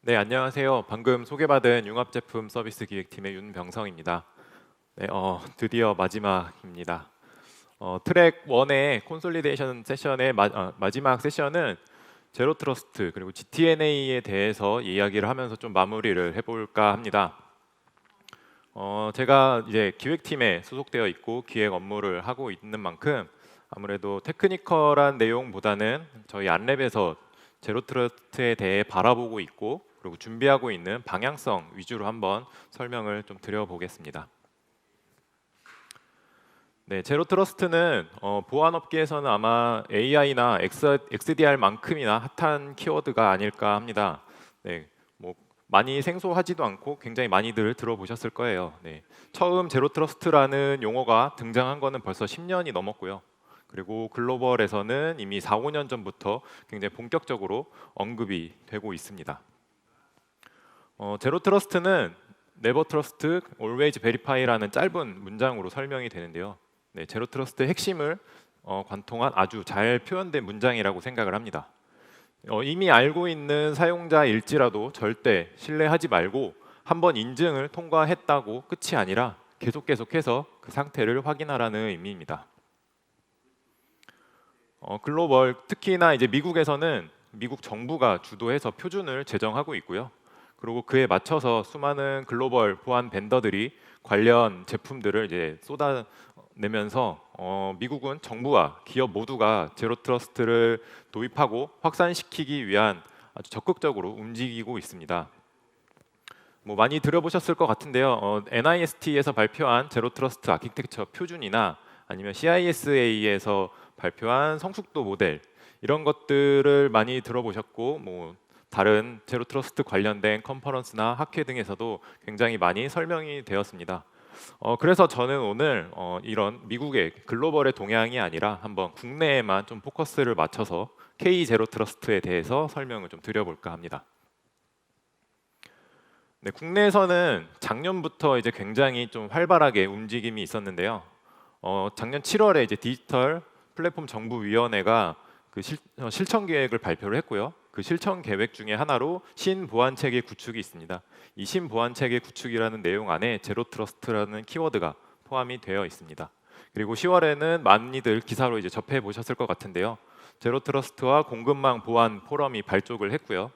네, 안녕하세요. 방금 소개받은 융합제품 서비스 기획팀의 윤병성입니다. 네, 드디어 마지막입니다. 트랙 1의 콘솔리데이션 세션의 마지막 세션은 제로 트러스트 그리고 GTNA에 대해서 이야기를 하면서 좀 마무리를 해볼까 합니다. 제가 이제 기획팀에 소속되어 있고 기획 업무를 하고 있는 만큼 아무래도 테크니컬한 내용보다는 저희 안랩에서 제로 트러스트에 대해 바라보고 있고 그리고 준비하고 있는 방향성 위주로 한번 설명을 좀 드려보겠습니다. 네, 제로 트러스트는 보안 업계에서는 아마 AI나 XDR만큼이나 핫한 키워드가 아닐까 합니다. 네, 뭐 많이 생소하지도 않고 굉장히 많이들 들어보셨을 거예요. 네, 처음 제로 트러스트라는 용어가 등장한 거는 벌써 10년이 넘었고요. 그리고 글로벌에서는 이미 4, 5년 전부터 굉장히 본격적으로 언급이 되고 있습니다. 제로 트러스트는 네버 트러스트, always verify라는 짧은 문장으로 설명이 되는데요. 네, 제로 트러스트의 핵심을 관통한 아주 잘 표현된 문장이라고 생각을 합니다. 이미 알고 있는 사용자일지라도 절대 신뢰하지 말고 한번 인증을 통과했다고 끝이 아니라 계속해서 그 상태를 확인하라는 의미입니다. 글로벌 특히나 이제 미국에서는 미국 정부가 주도해서 표준을 제정하고 있고요. 그리고 그에 맞춰서 수많은 글로벌 보안 벤더들이 관련 제품들을 이제 쏟아내면서 미국은 정부와 기업 모두가 제로 트러스트를 도입하고 확산시키기 위한 아주 적극적으로 움직이고 있습니다. 뭐 많이 들어보셨을 것 같은데요. NIST에서 발표한 제로 트러스트 아키텍처 표준이나 아니면 CISA에서 발표한 성숙도 모델 이런 것들을 많이 들어보셨고 뭐 다른 제로 트러스트 관련된 컨퍼런스나 학회 등에서도 굉장히 많이 설명이 되었습니다. 그래서 저는 오늘 이런 미국의 글로벌의 동향이 아니라 한번 국내에만 좀 포커스를 맞춰서 K 제로 트러스트에 대해서 설명을 좀 드려볼까 합니다. 네, 국내에서는 작년부터 이제 굉장히 좀 활발하게 움직임이 있었는데요. 작년 7월에 이제 디지털 플랫폼 정부위원회가 그 실천 계획을 발표를 했고요. 그 실천 계획 중에 하나로 신보안 체계 구축이 있습니다. 이 신보안 체계 구축이라는 내용 안에 제로 트러스트라는 키워드가 포함이 되어 있습니다. 그리고 10월에는 많이들 기사로 이제 접해 보셨을 것 같은데요. 제로 트러스트와 공급망 보안 포럼이 발족을 했고요.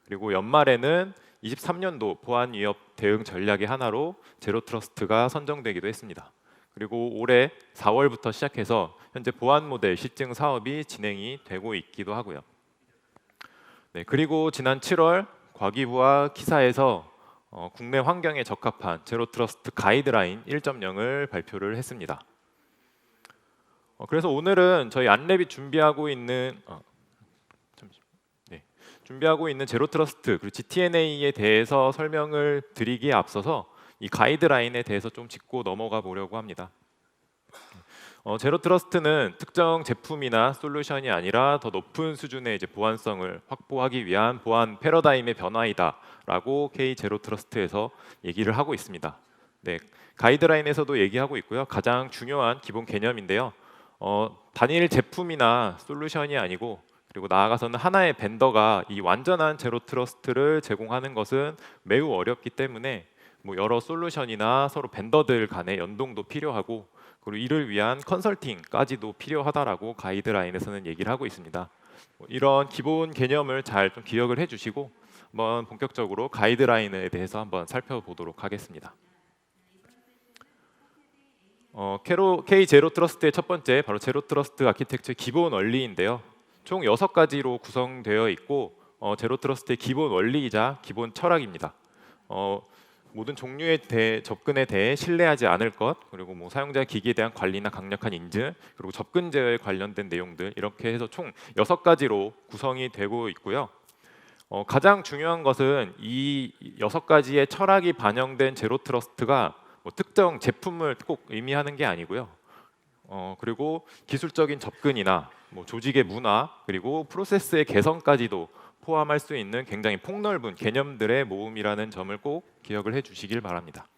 그리고 연말에는 23년도 보안 위협 대응 전략의 하나로 제로 트러스트가 선정되기도 했습니다. 그리고 올해 4월부터 시작해서 현재 보안 모델 시증 사업이 진행이 되고 있기도 하고요. 네, 그리고 지난 7월 과기부와 키사에서 국내 환경에 적합한 제로 트러스트 가이드라인 1.0을 발표를 했습니다. 그래서 오늘은 저희 안랩이 준비하고 있는 제로 트러스트 그리고 GTNA에 대해서 설명을 드리기에 앞서서 이 가이드라인에 대해서 좀 짚고 넘어가 보려고 합니다. 제로 트러스트는 특정 제품이나 솔루션이 아니라 더 높은 수준의 이제 보안성을 확보하기 위한 보안 패러다임의 변화이다라고 K 제로 트러스트에서 얘기를 하고 있습니다. 네, 가이드라인에서도 얘기하고 있고요. 가장 중요한 기본 개념인데요. 단일 제품이나 솔루션이 아니고 그리고 나아가서는 하나의 벤더가 이 완전한 제로 트러스트를 제공하는 것은 매우 어렵기 때문에 뭐 여러 솔루션이나 서로 벤더들 간의 연동도 필요하고 그리고 이를 위한 컨설팅까지도 필요하다라고 가이드라인에서는 얘기를 하고 있습니다. 이런 기본 개념을 잘 좀 기억을 해주시고 한번 본격적으로 가이드라인에 대해서 한번 살펴보도록 하겠습니다. K 제로 트러스트의 첫 번째 바로 제로 트러스트 아키텍처 기본 원리인데요. 총 6가지로 구성되어 있고 제로 트러스트의 기본 원리이자 기본 철학입니다. 모든 종류의 접근에 대해 신뢰하지 않을 것, 그리고 뭐 사용자 기기에 대한 관리나 강력한 인증, 그리고 접근 제어에 관련된 내용들 이렇게 해서 총 6가지로 구성이 되고 있고요. 가장 중요한 것은 이 6가지의 철학이 반영된 제로 트러스트가 뭐 특정 제품을 꼭 의미하는 게 아니고요. 그리고 기술적인 접근이나 뭐 조직의 문화 그리고 프로세스의 개선까지도 포함할 수 있는 굉장히 폭넓은 개념들의 모음이라는 점을 꼭 기억을 해주시길 바랍니다.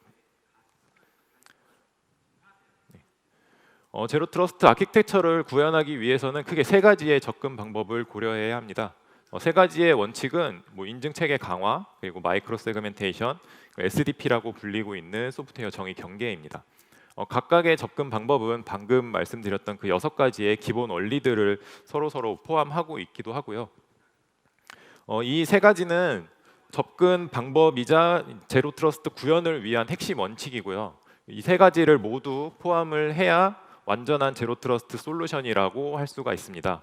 제로 트러스트 아키텍처를 구현하기 위해서는 크게 3가지의 접근 방법을 고려해야 합니다. 세 가지의 원칙은 뭐 인증 체계 강화, 그리고 마이크로 세그멘테이션, SDP라고 불리고 있는 소프트웨어 정의 경계입니다. 각각의 접근 방법은 방금 말씀드렸던 그 6가지의 기본 원리들을 서로 포함하고 있기도 하고요. 이 세 가지는 접근 방법이자 제로 트러스트 구현을 위한 핵심 원칙이고요. 이 세 가지를 모두 포함을 해야 완전한 제로 트러스트 솔루션이라고 할 수가 있습니다.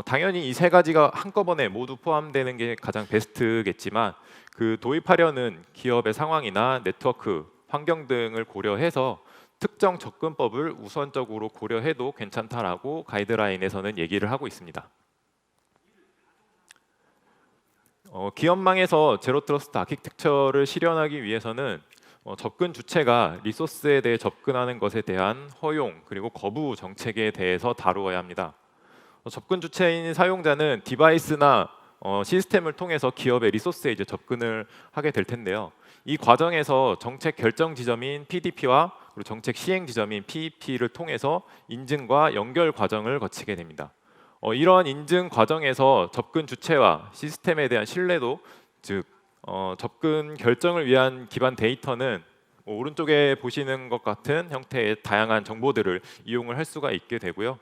당연히 이 세 가지가 한꺼번에 모두 포함되는 게 가장 베스트겠지만 그 도입하려는 기업의 상황이나 네트워크, 환경 등을 고려해서 특정 접근법을 우선적으로 고려해도 괜찮다라고 가이드라인에서는 얘기를 하고 있습니다. 기업망에서 제로 트러스트 아키텍처를 실현하기 위해서는 접근 주체가 리소스에 대해 접근하는 것에 대한 허용 그리고 거부 정책에 대해서 다루어야 합니다. 접근 주체인 사용자는 디바이스나 시스템을 통해서 기업의 리소스에 이제 접근을 하게 될 텐데요. 이 과정에서 정책 결정 지점인 PDP와 그리고 정책 시행 지점인 PEP를 통해서 인증과 연결 과정을 거치게 됩니다. 이러한 인증 과정에서 접근 주체와 시스템에 대한 신뢰도, 즉 접근 결정을 위한 기반 데이터는 오른쪽에 보시는 것 같은 형태의 다양한 정보들을 이용을 할 수가 있게 되고요.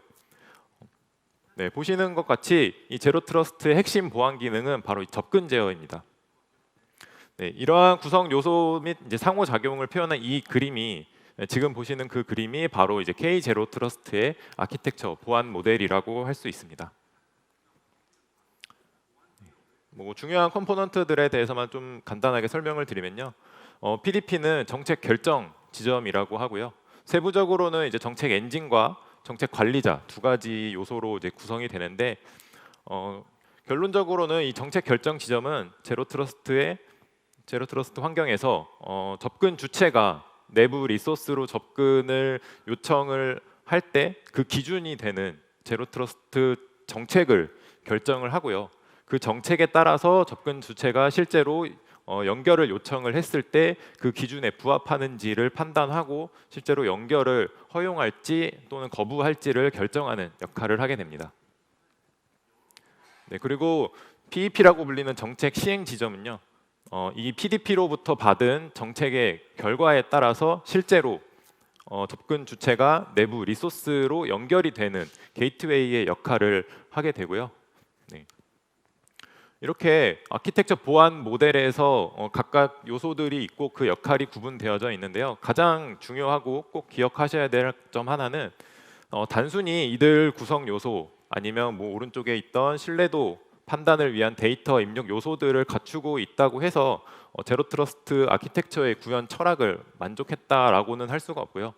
네, 보시는 것 같이 이 제로 트러스트의 핵심 보안 기능은 바로 이 접근 제어입니다. 네, 이러한 구성 요소 및 이제 상호 작용을 표현한 이 그림이 지금 보시는 그 그림이 바로 이제 K 제로 트러스트의 아키텍처 보안 모델이라고 할 수 있습니다. 뭐 중요한 컴포넌트들에 대해서만 좀 간단하게 설명을 드리면요. PDP는 정책 결정 지점이라고 하고요. 세부적으로는 이제 정책 엔진과 정책 관리자 두 가지 요소로 이제 구성이 되는데 결론적으로는 이 정책 결정 지점은 제로 트러스트 환경에서 접근 주체가 내부 리소스로 접근을 요청을 할 때 그 기준이 되는 제로 트러스트 정책을 결정을 하고요. 그 정책에 따라서 접근 주체가 실제로 연결을 요청을 했을 때 그 기준에 부합하는지를 판단하고 실제로 연결을 허용할지 또는 거부할지를 결정하는 역할을 하게 됩니다. 네, 그리고 PEP라고 불리는 정책 시행 지점은요. 이 PDP로부터 받은 정책의 결과에 따라서 실제로 접근 주체가 내부 리소스로 연결이 되는 게이트웨이의 역할을 하게 되고요. 네. 이렇게 아키텍처 보안 모델에서 각각 요소들이 있고 그 역할이 구분되어져 있는데요. 가장 중요하고 꼭 기억하셔야 될 점 하나는 단순히 이들 구성 요소 아니면 뭐 오른쪽에 있던 신뢰도 판단을 위한 데이터 입력 요소들을 갖추고 있다고 해서 제로 트러스트 아키텍처의 구현 철학을 만족했다라고는 할 수가 없고요.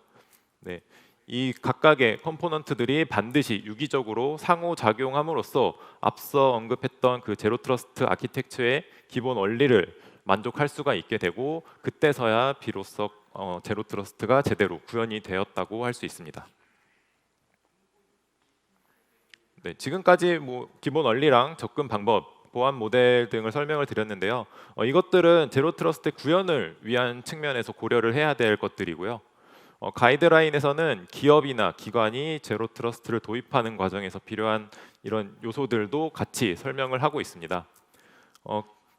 네. 이 각각의 컴포넌트들이 반드시 유기적으로 상호작용함으로써 앞서 언급했던 그 제로 트러스트 아키텍처의 기본 원리를 만족할 수가 있게 되고 그때서야 비로소 제로 트러스트가 제대로 구현이 되었다고 할 수 있습니다. 네, 지금까지 뭐 기본 원리랑 접근 방법, 보안 모델 등을 설명을 드렸는데요. 이것들은 제로 트러스트 구현을 위한 측면에서 고려를 해야 될 것들이고요. 가이드라인에서는 기업이나 기관이 제로 트러스트를 도입하는 과정에서 필요한 이런 요소들도 같이 설명을 하고 있습니다.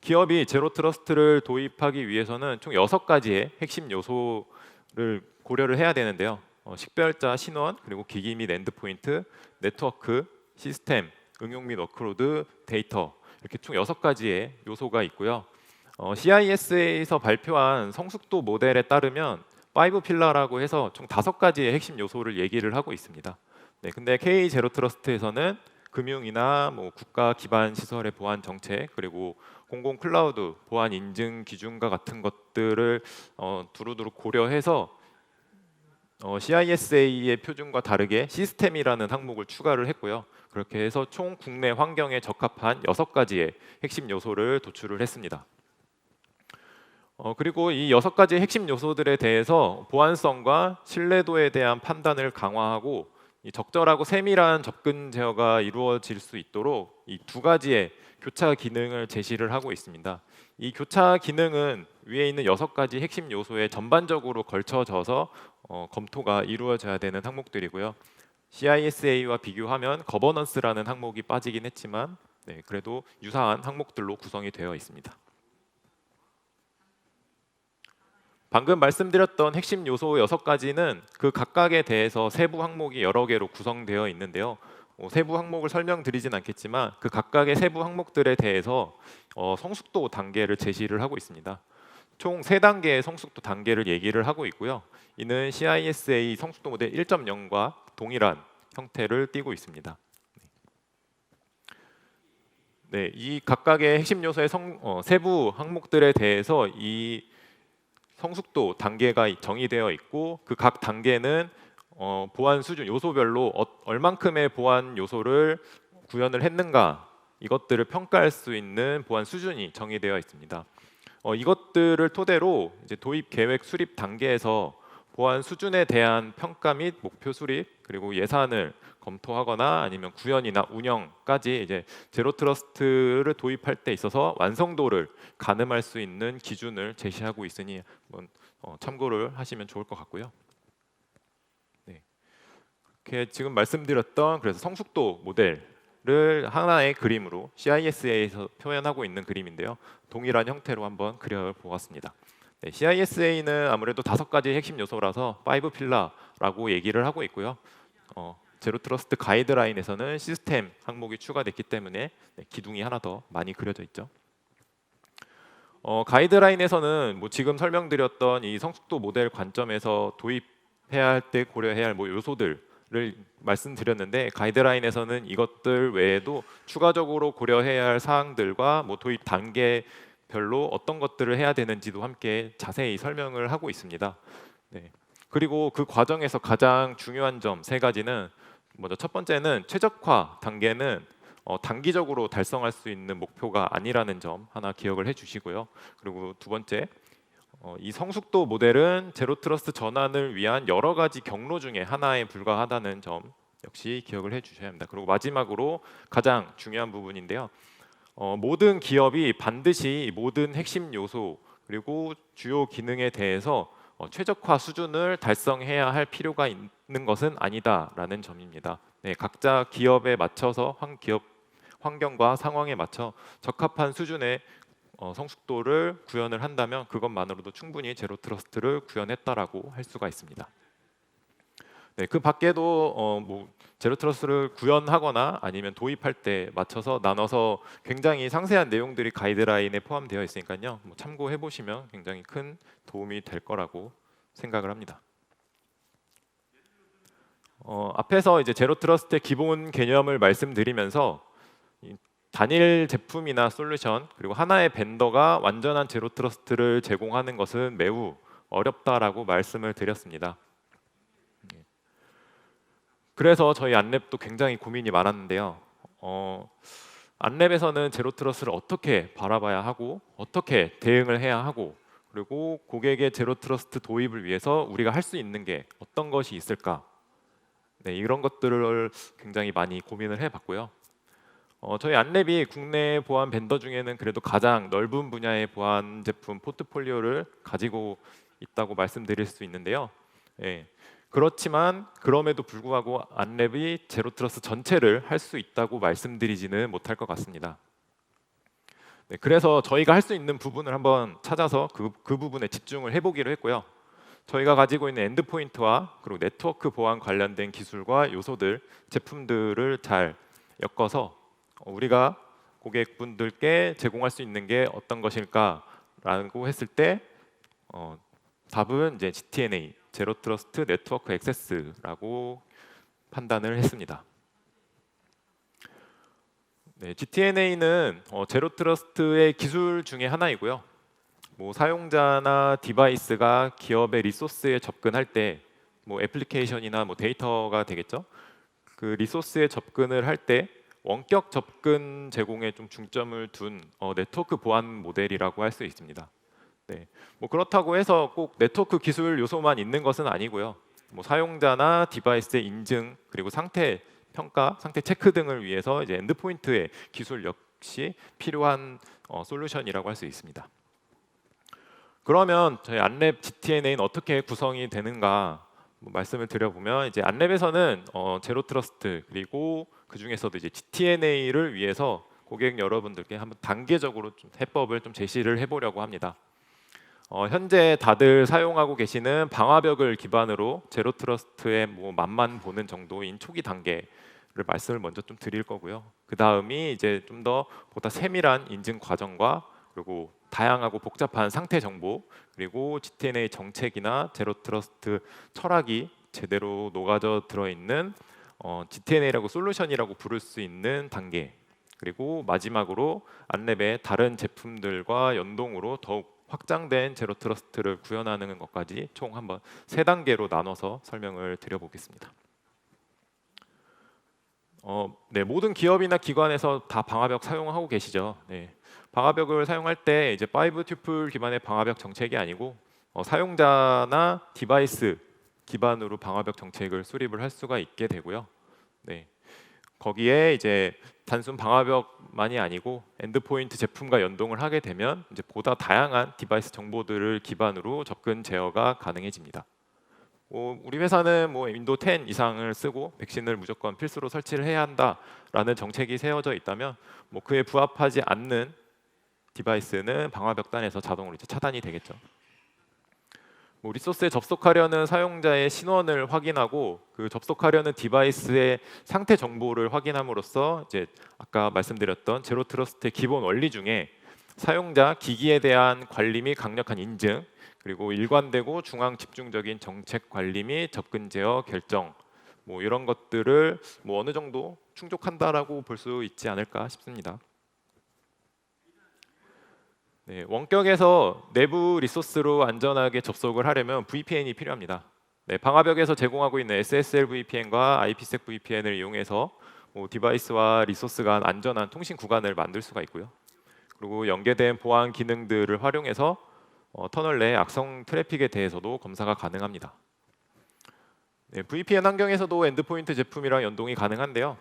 기업이 제로 트러스트를 도입하기 위해서는 총 6가지의 핵심 요소를 고려를 해야 되는데요. 식별자 신원, 그리고 기기 및 엔드포인트, 네트워크, 시스템, 응용 및 워크로드, 데이터 이렇게 총 6가지의 요소가 있고요. CISA에서 발표한 성숙도 모델에 따르면 5필러라고 해서 총 5가지의 핵심 요소를 얘기를 하고 있습니다. 네, 근데 K 제로 트러스트에서는 금융이나 뭐 국가 기반 시설의 보안 정책 그리고 공공 클라우드 보안 인증 기준과 같은 것들을 두루두루 고려해서 CISA의 표준과 다르게 시스템이라는 항목을 추가를 했고요. 그렇게 해서 총 국내 환경에 적합한 6가지의 핵심 요소를 도출을 했습니다. 그리고 이 6가지 핵심 요소들에 대해서 보안성과 신뢰도에 대한 판단을 강화하고 이 적절하고 세밀한 접근 제어가 이루어질 수 있도록 이 2가지의 교차 기능을 제시를 하고 있습니다. 이 교차 기능은 위에 있는 6가지 핵심 요소에 전반적으로 걸쳐져서 검토가 이루어져야 되는 항목들이고요. CISA와 비교하면 거버넌스라는 항목이 빠지긴 했지만 네, 그래도 유사한 항목들로 구성이 되어 있습니다. 방금 말씀드렸던 핵심 요소 6가지는 그 각각에 대해서 세부 항목이 여러 개로 구성되어 있는데요. 세부 항목을 설명드리진 않겠지만 그 각각의 세부 항목들에 대해서 성숙도 단계를 제시를 하고 있습니다. 총 3단계의 성숙도 단계를 얘기를 하고 있고요. 이는 CISA 성숙도 모델 1.0과 동일한 형태를 띠고 있습니다. 네, 이 각각의 핵심 요소의 세부 항목들에 대해서 이 성숙도 단계가 정의되어 있고 그 각 단계는 보안 수준 요소별로 얼만큼의 보안 요소를 구현을 했는가 이것들을 평가할 수 있는 보안 수준이 정의되어 있습니다. 이것들을 토대로 이제 도입 계획 수립 단계에서 보안 수준에 대한 평가 및 목표 수립 그리고 예산을 검토하거나 아니면 구현이나 운영까지 이제 제로 트러스트를 도입할 때 있어서 완성도를 가늠할 수 있는 기준을 제시하고 있으니 한번 참고를 하시면 좋을 것 같고요. 네. 이렇게 지금 말씀드렸던 그래서 성숙도 모델을 하나의 그림으로 CISA에서 표현하고 있는 그림인데요. 동일한 형태로 한번 그려보았습니다. 네, CISA는 아무래도 5가지 핵심 요소라서 5필라라고 얘기를 하고 있고요. 제로 트러스트 가이드라인에서는 시스템 항목이 추가됐기 때문에 기둥이 하나 더 많이 그려져 있죠. 가이드라인에서는 뭐 지금 설명드렸던 이 성숙도 모델 관점에서 도입해야 할 때 고려해야 할 뭐 요소들을 말씀드렸는데 가이드라인에서는 이것들 외에도 추가적으로 고려해야 할 사항들과 뭐 도입 단계별로 어떤 것들을 해야 되는지도 함께 자세히 설명을 하고 있습니다. 네. 그리고 그 과정에서 가장 중요한 점 3가지는 먼저 첫 번째는 최적화 단계는 단기적으로 달성할 수 있는 목표가 아니라는 점 하나 기억을 해주시고요. 그리고 두 번째, 이 성숙도 모델은 제로 트러스트 전환을 위한 여러 가지 경로 중에 하나에 불과하다는 점 역시 기억을 해주셔야 합니다. 그리고 마지막으로 가장 중요한 부분인데요. 모든 기업이 반드시 모든 핵심 요소 그리고 주요 기능에 대해서 최적화 수준을 달성해야 할 필요가 있는 것은 아니다라는 점입니다. 네, 각자 기업에 맞춰서 기업 환경과 상황에 맞춰 적합한 수준의 성숙도를 구현을 한다면 그것만으로도 충분히 제로 트러스트를 구현했다라고 할 수가 있습니다. 네, 그 밖에도 뭐 제로 트러스트를 구현하거나 아니면 도입할 때 맞춰서 나눠서 굉장히 상세한 내용들이 가이드라인에 포함되어 있으니까요. 뭐 참고해 보시면 굉장히 큰 도움이 될 거라고 생각을 합니다. 앞에서 이제 제로 트러스트의 기본 개념을 말씀드리면서 단일 제품이나 솔루션 그리고 하나의 벤더가 완전한 제로 트러스트를 제공하는 것은 매우 어렵다라고 말씀을 드렸습니다. 그래서 저희 안랩도 굉장히 고민이 많았는데요. 안랩에서는 제로 트러스트를 어떻게 바라봐야 하고 어떻게 대응을 해야 하고 그리고 고객의 제로 트러스트 도입을 위해서 우리가 할 수 있는 게 어떤 것이 있을까? 네, 이런 것들을 굉장히 많이 고민을 해봤고요. 저희 안랩이 국내 보안 벤더 중에는 그래도 가장 넓은 분야의 보안 제품 포트폴리오를 가지고 있다고 말씀드릴 수 있는데요. 예, 그렇지만 그럼에도 불구하고 안랩이 제로 트러스트 전체를 할 수 있다고 말씀드리지는 못할 것 같습니다. 네, 그래서 저희가 할 수 있는 부분을 한번 찾아서 그 부분에 집중을 해보기로 했고요. 저희가 가지고 있는 엔드포인트와 그리고 네트워크 보안 관련된 기술과 요소들, 제품들을 잘 엮어서 우리가 고객분들께 제공할 수 있는 게 어떤 것일까라고 했을 때 답은 이제 GTNA, 제로 트러스트 네트워크 액세스라고 판단을 했습니다. 네, GTNA는 제로 트러스트의 기술 중에 하나이고요. 뭐 사용자나 디바이스가 기업의 리소스에 접근할 때 뭐 애플리케이션이나 뭐 데이터가 되겠죠. 그 리소스에 접근을 할 때 원격 접근 제공에 좀 중점을 둔 네트워크 보안 모델이라고 할 수 있습니다. 네, 뭐 그렇다고 해서 꼭 네트워크 기술 요소만 있는 것은 아니고요. 뭐 사용자나 디바이스의 인증 그리고 상태 평가, 상태 체크 등을 위해서 이제 엔드포인트의 기술 역시 필요한 솔루션이라고 할 수 있습니다. 그러면 저희 안랩 GTNA는 어떻게 구성이 되는가 말씀을 드려보면 이제 안랩에서는 제로 트러스트 그리고 그 중에서도 이제 GTNA를 위해서 고객 여러분들께 한번 단계적으로 좀 해법을 좀 제시를 해보려고 합니다. 현재 다들 사용하고 계시는 방화벽을 기반으로 제로 트러스트의 뭐 맛만 보는 정도인 초기 단계를 말씀을 먼저 좀 드릴 거고요. 그 다음이 이제 좀 더 보다 세밀한 인증 과정과 그리고 다양하고 복잡한 상태 정보 그리고 GTNA 정책이나 제로 트러스트 철학이 제대로 녹아져 들어있는 GTNA라고 솔루션이라고 부를 수 있는 단계 그리고 마지막으로 안랩의 다른 제품들과 연동으로 더욱 확장된 제로 트러스트를 구현하는 것까지 총 한번 세 단계로 나눠서 설명을 드려보겠습니다. 네, 모든 기업이나 기관에서 다 방화벽 사용하고 계시죠. 네, 방화벽을 사용할 때 이제 5 튜플 기반의 방화벽 정책이 아니고 사용자나 디바이스 기반으로 방화벽 정책을 수립을 할 수가 있게 되고요. 네, 거기에 이제 단순 방화벽만이 아니고 엔드포인트 제품과 연동을 하게 되면 이제 보다 다양한 디바이스 정보들을 기반으로 접근 제어가 가능해집니다. 우리 회사는 뭐 윈도우 10 이상을 쓰고 백신을 무조건 필수로 설치를 해야 한다라는 정책이 세워져 있다면 뭐 그에 부합하지 않는 디바이스는 방화벽단에서 자동으로 이제 차단이 되겠죠. 뭐 리소스에 접속하려는 사용자의 신원을 확인하고 그 접속하려는 디바이스의 상태 정보를 확인함으로써 이제 아까 말씀드렸던 제로 트러스트의 기본 원리 중에 사용자 기기에 대한 관리 및 강력한 인증 그리고 일관되고 중앙 집중적인 정책 관리 및 접근 제어 결정 뭐 이런 것들을 뭐 어느 정도 충족한다라고 볼 수 있지 않을까 싶습니다. 네, 원격에서 내부 리소스로 안전하게 접속을 하려면 VPN이 필요합니다. 네, 방화벽에서 제공하고 있는 SSL VPN과 IPsec VPN을 이용해서 디바이스와 리소스 간 안전한 통신 구간을 만들 수가 있고요. 그리고 연계된 보안 기능들을 활용해서 터널 내 악성 트래픽에 대해서도 검사가 가능합니다. 네, VPN 환경에서도 엔드포인트 제품이랑 연동이 가능한데요.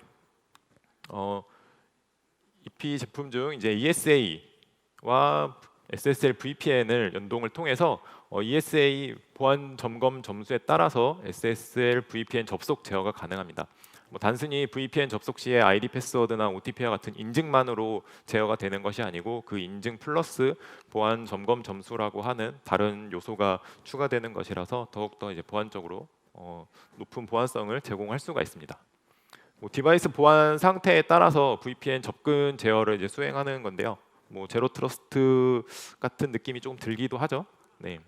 EP 제품 중 이제 ESA와 SSL VPN을 연동을 통해서 ESA 보안 점검 점수에 따라서 SSL VPN 접속 제어가 가능합니다. 뭐 단순히 VPN 접속 시에 ID 패스워드나 OTP와 같은 인증만으로 제어가 되는 것이 아니고 그 인증 플러스 보안 점검 점수라고 하는 다른 요소가 추가되는 것이라서 더욱더 이제 보안적으로 높은 보안성을 제공할 수가 있습니다. 뭐 디바이스 보안 상태에 따라서 VPN 접근 제어를 이제 수행하는 건데요. 뭐 제로 트러스트 같은 느낌이 조금 들기도 하죠. 네.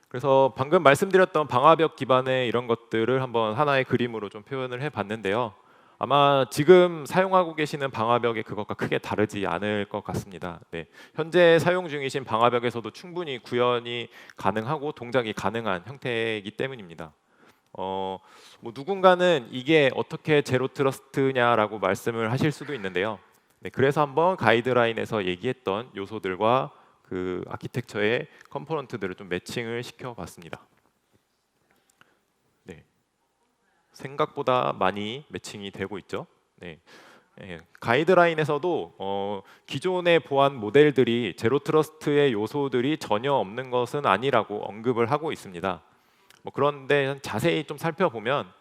그래서 방금 말씀드렸던 방화벽 기반의 이런 것들을 한번 하나의 그림으로 좀 표현을 해봤는데요. 아마 지금 사용하고 계시는 방화벽의 그것과 크게 다르지 않을 것 같습니다. 네. 현재 사용 중이신 방화벽에서도 충분히 구현이 가능하고 동작이 가능한 형태이기 때문입니다. 뭐 누군가는 이게 어떻게 제로 트러스트냐라고 말씀을 하실 수도 있는데요. 네, 그래서 한번 가이드라인에서 얘기했던 요소들과 그 아키텍처의 컴포넌트들을 좀 매칭을 시켜봤습니다. 네, 생각보다 많이 매칭이 되고 있죠. 네, 가이드라인에서도 기존의 보안 모델들이 제로 트러스트의 요소들이 전혀 없는 것은 아니라고 언급을 하고 있습니다. 뭐 그런데 자세히 좀 살펴보면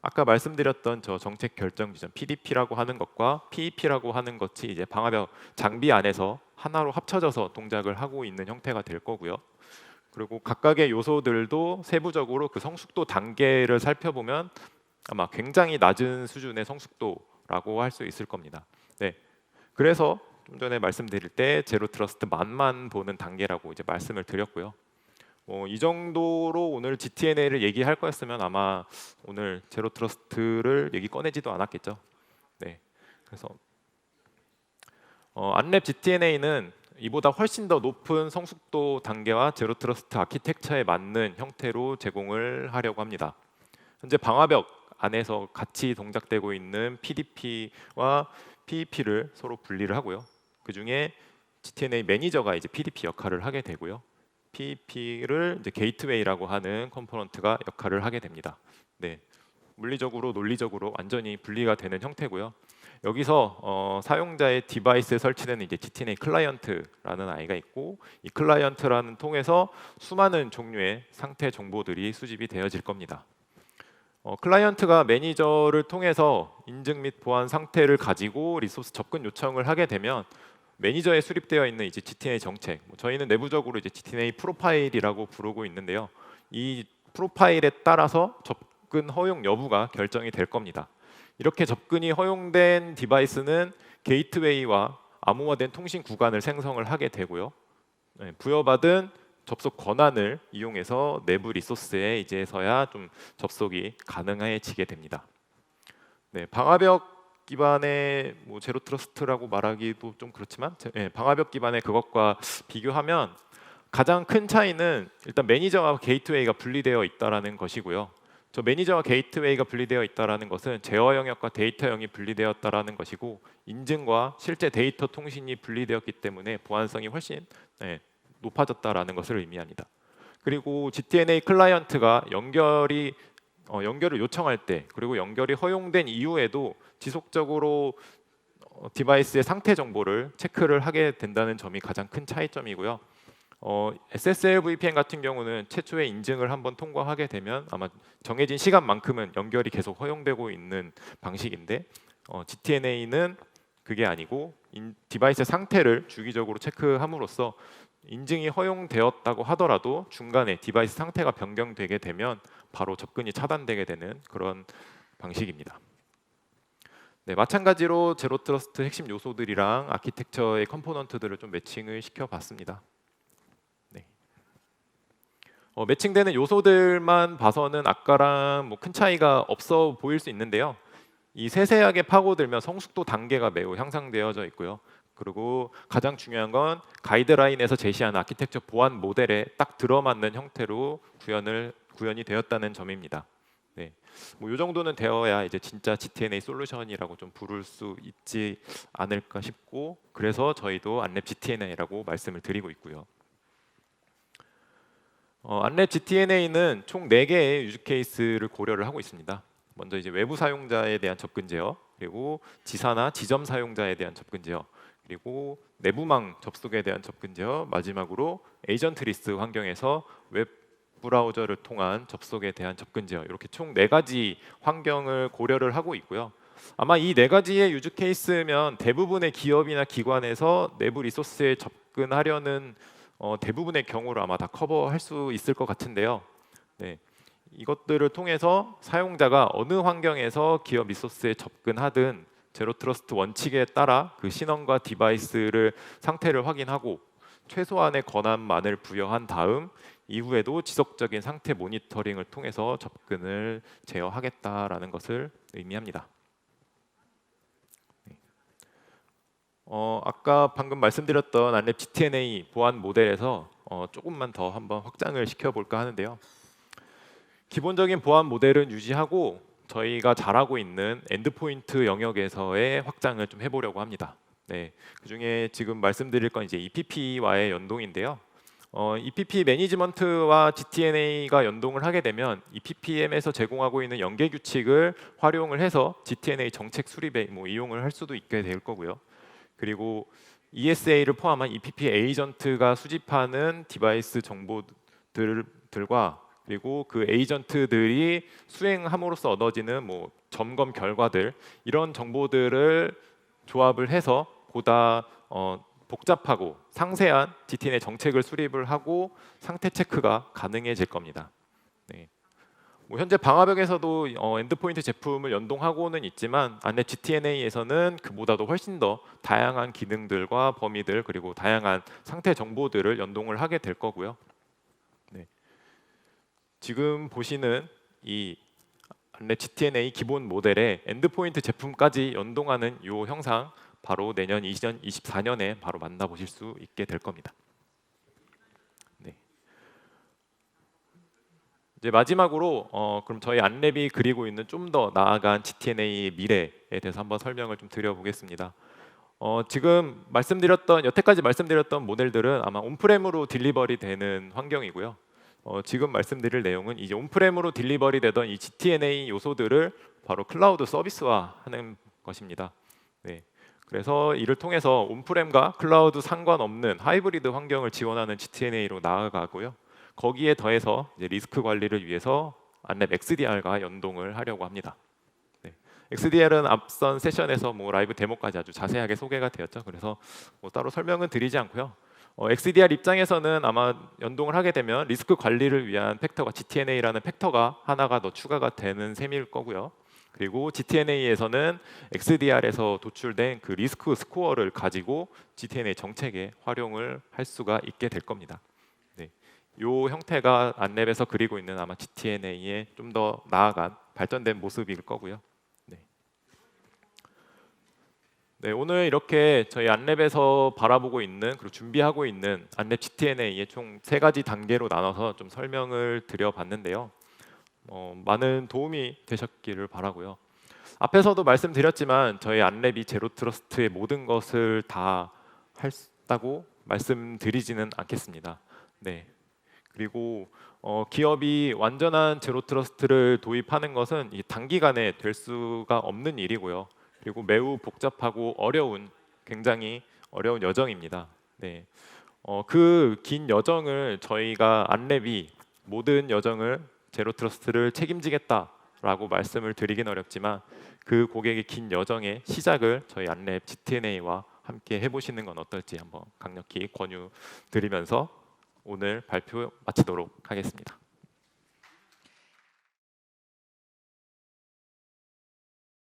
아까 말씀드렸던 저 정책 결정 지점 PDP라고 하는 것과 PEP라고 하는 것이 이제 방화벽 장비 안에서 하나로 합쳐져서 동작을 하고 있는 형태가 될 거고요. 그리고 각각의 요소들도 세부적으로 그 성숙도 단계를 살펴보면 아마 굉장히 낮은 수준의 성숙도라고 할 수 있을 겁니다. 네, 그래서 좀 전에 말씀드릴 때 제로 트러스트 맛만 보는 단계라고 이제 말씀을 드렸고요. 이 정도로 오늘 GTNA를 얘기할 거였으면 아마 오늘 제로 트러스트를 얘기 꺼내지도 않았겠죠. 네, 그래서 안랩 GTNA는 이보다 훨씬 더 높은 성숙도 단계와 제로 트러스트 아키텍처에 맞는 형태로 제공을 하려고 합니다. 현재 방화벽 안에서 같이 동작되고 있는 PDP와 PEP를 서로 분리를 하고요. 그 중에 GTNA 매니저가 이제 PDP 역할을 하게 되고요. PEP를 이제 게이트웨이라고 하는 컴포넌트가 역할을 하게 됩니다. 네, 물리적으로 논리적으로 완전히 분리가 되는 형태고요. 여기서 사용자의 디바이스에 설치되는 이제 GTNA 클라이언트라는 아이가 있고 이 클라이언트라는 통해서 수많은 종류의 상태 정보들이 수집이 되어질 겁니다. 클라이언트가 매니저를 통해서 인증 및 보안 상태를 가지고 리소스 접근 요청을 하게 되면 매니저에 수립되어 있는 이제 GTNA 정책, 저희는 내부적으로 이제 GTNA 프로파일이라고 부르고 있는데요. 이 프로파일에 따라서 접근 허용 여부가 결정이 될 겁니다. 이렇게 접근이 허용된 디바이스는 게이트웨이와 암호화된 통신 구간을 생성을 하게 되고요. 부여받은 접속 권한을 이용해서 내부 리소스에 이제서야 좀 접속이 가능해지게 됩니다. 방화벽 기반의 제로 트러스트라고 말하기도 좀 그렇지만 방화벽 기반의 그것과 비교하면 가장 큰 차이는 일단 매니저와 게이트웨이가 분리되어 있다라는 것이고요. 저 매니저와 게이트웨이가 분리되어 있다라는 것은 제어 영역과 데이터 영역이 분리되었다라는 것이고 인증과 실제 데이터 통신이 분리되었기 때문에 보안성이 훨씬 높아졌다라는 것을 의미합니다. 그리고 GTNA 클라이언트가 연결을 요청할 때 그리고 연결이 허용된 이후에도 지속적으로 디바이스의 상태 정보를 체크를 하게 된다는 점이 가장 큰 차이점이고요. SSL VPN 같은 경우는 최초의 인증을 한번 통과하게 되면 아마 정해진 시간만큼은 연결이 계속 허용되고 있는 방식인데 GTNA는 그게 아니고 디바이스의 상태를 주기적으로 체크함으로써 인증이 허용되었다고 하더라도 중간에 디바이스 상태가 변경되게 되면 바로 접근이 차단되게 되는 그런 방식입니다. 마찬가지로 제로 트러스트 핵심 요소들이랑 아키텍처의 컴포넌트들을 좀 매칭을 시켜봤습니다. 매칭되는 요소들만 봐서는 아까랑 큰 차이가 없어 보일 수 있는데요. 이 세세하게 파고들면 성숙도 단계가 매우 향상되어져 있고요. 그리고 가장 중요한 건 가이드라인에서 제시한 아키텍처 보안 모델에 딱 들어맞는 형태로 구현이 되었다는 점입니다. 이 정도는 되어야 이제 진짜 GTNA 솔루션이라고 좀 부를 수 있지 않을까 싶고 그래서 저희도 안랩 GTNA라고 말씀을 드리고 있고요. 안랩 GTNA는 총 4개의 유즈 케이스를 고려를 하고 있습니다. 먼저 이제 외부 사용자에 대한 접근 제어, 그리고 지사나 지점 사용자에 대한 접근 제어, 그리고 내부망 접속에 대한 접근 제어, 마지막으로 에이전트 리스트 환경에서 웹 브라우저를 통한 접속에 대한 접근 제어, 이렇게 총 4가지 환경을 고려를 하고 있고요. 아마 이 4가지의 유즈 케이스면 대부분의 기업이나 기관에서 내부 리소스에 접근하려는 대부분의 경우를 아마 다 커버할 수 있을 것 같은데요. 이것들을 통해서 사용자가 어느 환경에서 기업 리소스에 접근하든 제로 트러스트 원칙에 따라 그 신원과 디바이스를 상태를 확인하고 최소한의 권한만을 부여한 다음 이후에도 지속적인 상태 모니터링을 통해서 접근을 제어하겠다라는 것을 의미합니다. 아까 방금 말씀드렸던 안랩 GTNA 보안 모델에서 조금만 더 한번 확장을 시켜볼까 하는데요. 기본적인 보안 모델은 유지하고 저희가 잘하고 있는 엔드포인트 영역에서의 확장을 좀 해보려고 합니다. 그중에 지금 말씀드릴 건 이제 EPP와의 연동인데요. EPP 매니지먼트와 GTNA가 연동을 하게 되면 EPPM에서 제공하고 있는 연계 규칙을 활용을 해서 GTNA 정책 수립에 이용을 할 수도 있게 될 거고요. 그리고 ESA를 포함한 EPP 에이전트가 수집하는 디바이스 정보들과 그리고 그 에이전트들이 수행함으로써 얻어지는 점검 결과들 이런 정보들을 조합을 해서 보다 복잡하고 상세한 GTNA 정책을 수립을 하고 상태 체크가 가능해질 겁니다. 현재 방화벽에서도 엔드포인트 제품을 연동하고는 있지만 안랩 GTNA에서는 그보다도 훨씬 더 다양한 기능들과 범위들 그리고 다양한 상태 정보들을 연동을 하게 될 거고요. 지금 보시는 이 안랩 GTNA 기본 모델에 엔드포인트 제품까지 연동하는 이 형상 바로 내년 2024년에 바로 만나보실 수 있게 될 겁니다. 이제 마지막으로 그럼 저희 안랩이 그리고 있는 좀 더 나아간 GTNA의 미래에 대해서 한번 설명을 좀 드려보겠습니다. 지금 여태까지 말씀드렸던 모델들은 아마 온프렘으로 딜리버리 되는 환경이고요. 지금 말씀드릴 내용은 이제 온프렘으로 딜리버리 되던 이 GTNA 요소들을 바로 클라우드 서비스화하는 것입니다. 그래서 이를 통해서 온프렘과 클라우드 상관없는 하이브리드 환경을 지원하는 GTNA로 나아가고요. 거기에 더해서 이제 리스크 관리를 위해서 안랩 XDR과 연동을 하려고 합니다. 네. XDR은 앞선 세션에서 뭐 라이브 데모까지 아주 자세하게 소개가 되었죠. 그래서 뭐 따로 설명은 드리지 않고요. XDR 입장에서는 아마 연동을 하게 되면 리스크 관리를 위한 팩터가 GTNA라는 팩터가 하나가 더 추가가 되는 셈일 거고요. 그리고 GTNA에서는 XDR에서 도출된 그 리스크 스코어를 가지고 GTNA 정책에 활용을 할 수가 있게 될 겁니다. 네. 이 형태가 안랩에서 그리고 있는 아마 GTNA의 좀 더 나아간 발전된 모습일 거고요. 네. 네, 오늘 이렇게 저희 안랩에서 바라보고 있는 그리고 준비하고 있는 안랩 GTNA의 총 3가지 단계로 나눠서 좀 설명을 드려봤는데요. 많은 도움이 되셨기를 바라고요. 앞에서도 말씀드렸지만 저희 안랩이 제로 트러스트의 모든 것을 다 했다고 말씀드리지는 않겠습니다. 네. 그리고 기업이 완전한 제로 트러스트를 도입하는 것은 이 단기간에 될 수가 없는 일이고요. 그리고 매우 복잡하고 굉장히 어려운 여정입니다. 네. 그 긴 여정을 저희가 안랩이 모든 여정을 제로 트러스트를 책임지겠다라고 말씀을 드리긴 어렵지만 그 고객의 긴 여정의 시작을 저희 안랩 GTNA와 함께 해보시는 건 어떨지 한번 강력히 권유드리면서 오늘 발표 마치도록 하겠습니다.